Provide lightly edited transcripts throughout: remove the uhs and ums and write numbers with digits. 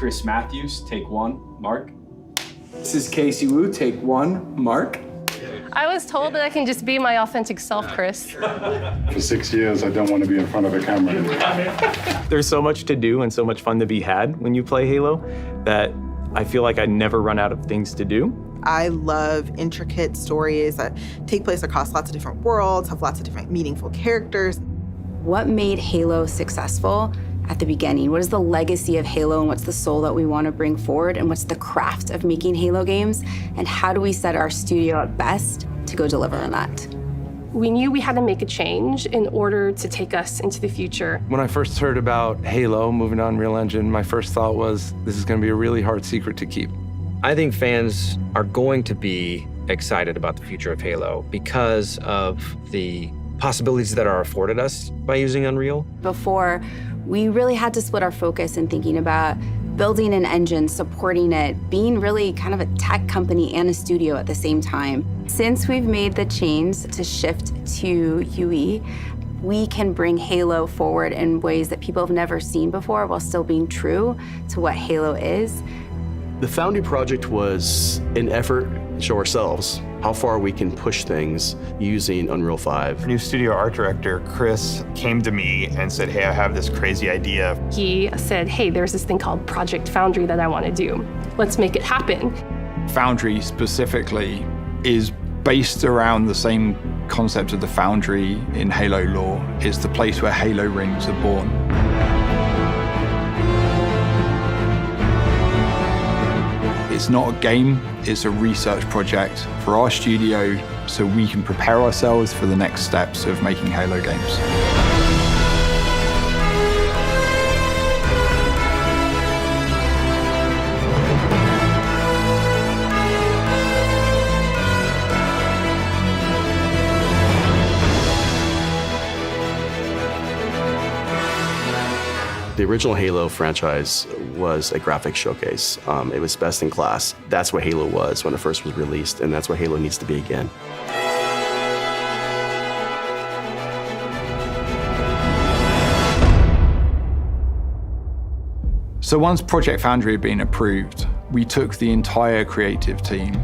Chris Matthews, take one, Mark. This is Casey Wu, take one, Mark. I was told that I can just be my authentic self, Chris. For 6 years, I don't want to be in front of a camera. There's so much to do and so much fun to be had when you play Halo that I feel like I never run out of things to do. I love intricate stories that take place across lots of different worlds, have lots of different meaningful characters. What made Halo successful at the beginning? What is the legacy of Halo and what's the soul that we want to bring forward? And what's the craft of making Halo games? And how do we set our studio at best to go deliver on that? We knew we had to make a change in order to take us into the future. When I first heard about Halo moving to Unreal Engine, my first thought was, this is going to be a really hard secret to keep. I think fans are going to be excited about the future of Halo because of the possibilities that are afforded us by using Unreal. Before, we really had to split our focus in thinking about building an engine, supporting it, being really kind of a tech company and a studio at the same time. Since we've made the change to shift to UE, we can bring Halo forward in ways that people have never seen before while still being true to what Halo is. The Foundry project was an effort to show ourselves how far we can push things using Unreal 5. New studio art director, Chris, came to me and said, hey, I have this crazy idea. He said, hey, there's this thing called Project Foundry that I want to do. Let's make it happen. Foundry specifically is based around the same concept of the Foundry in Halo lore. It's the place where Halo rings are born. It's not a game, it's a research project for our studio so we can prepare ourselves for the next steps of making Halo games. The original Halo franchise was a graphics showcase. It was best in class. That's what Halo was when it first was released, and that's what Halo needs to be again. So once Project Foundry had been approved, we took the entire creative team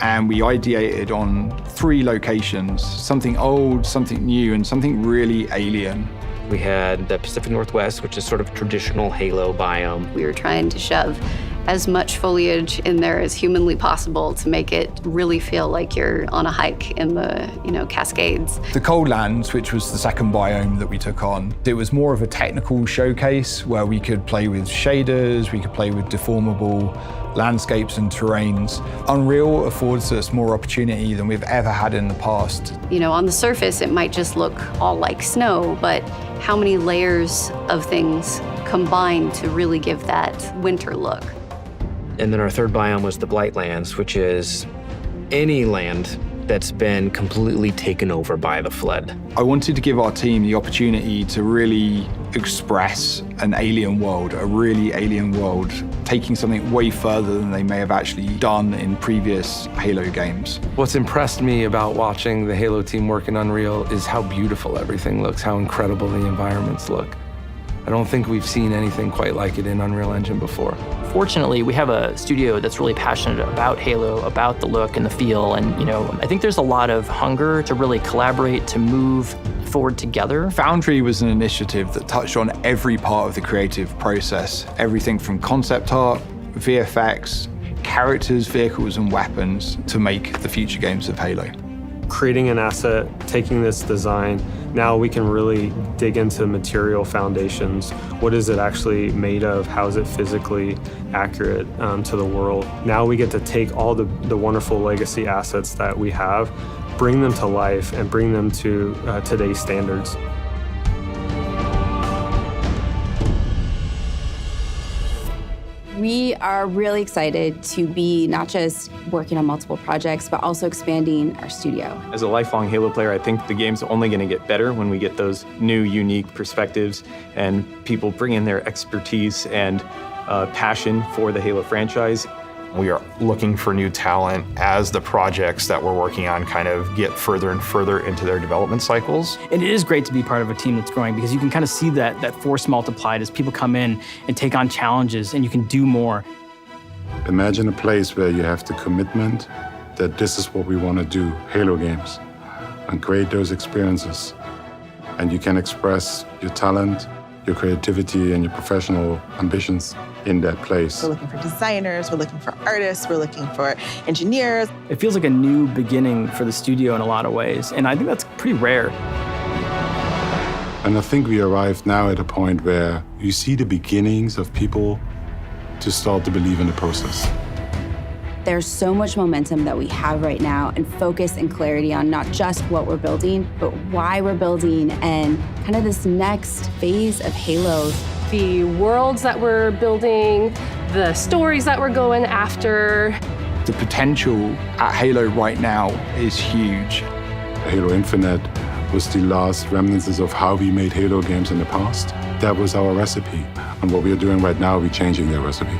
and we ideated on 3 locations, something old, something new, and something really alien. We had the Pacific Northwest, which is sort of traditional Halo biome. We were trying to shove as much foliage in there as humanly possible to make it really feel like you're on a hike in the, Cascades. The Cold Lands, which was the second biome that we took on, it was more of a technical showcase where we could play with shaders, we could play with deformable landscapes and terrains. Unreal affords us more opportunity than we've ever had in the past. On the surface, it might just look all like snow, but how many layers of things combine to really give that winter look? And then our third biome was the Blightlands, which is any land that's been completely taken over by the flood. I wanted to give our team the opportunity to really express an alien world, a really alien world, taking something way further than they may have actually done in previous Halo games. What's impressed me about watching the Halo team work in Unreal is how beautiful everything looks, how incredible the environments look. I don't think we've seen anything quite like it in Unreal Engine before. Fortunately, we have a studio that's really passionate about Halo, about the look and the feel, and I think there's a lot of hunger to really collaborate, to move forward together. Foundry was an initiative that touched on every part of the creative process, everything from concept art, VFX, characters, vehicles, and weapons to make the future games of Halo. Creating an asset, taking this design, now we can really dig into material foundations. What is it actually made of? How is it physically accurate to the world? Now we get to take all the wonderful legacy assets that we have, bring them to life, and bring them to today's standards. We are really excited to be not just working on multiple projects, but also expanding our studio. As a lifelong Halo player, I think the game's only going to get better when we get those new, unique perspectives and people bring in their expertise and passion for the Halo franchise. We are looking for new talent as the projects that we're working on kind of get further and further into their development cycles. And it is great to be part of a team that's growing because you can kind of see that force multiplied as people come in and take on challenges and you can do more. Imagine a place where you have the commitment that this is what we want to do, Halo games, and create those experiences. And you can express your talent, your creativity, and your professional ambitions in that place. We're looking for designers, we're looking for artists, we're looking for engineers. It feels like a new beginning for the studio in a lot of ways, and I think that's pretty rare. And I think we arrived now at a point where you see the beginnings of people to start to believe in the process. There's so much momentum that we have right now and focus and clarity on not just what we're building, but why we're building and kind of this next phase of Halo. The worlds that we're building, the stories that we're going after. The potential at Halo right now is huge. Halo Infinite was the last remnants of how we made Halo games in the past. That was our recipe. And what we are doing right now, we're changing that recipe.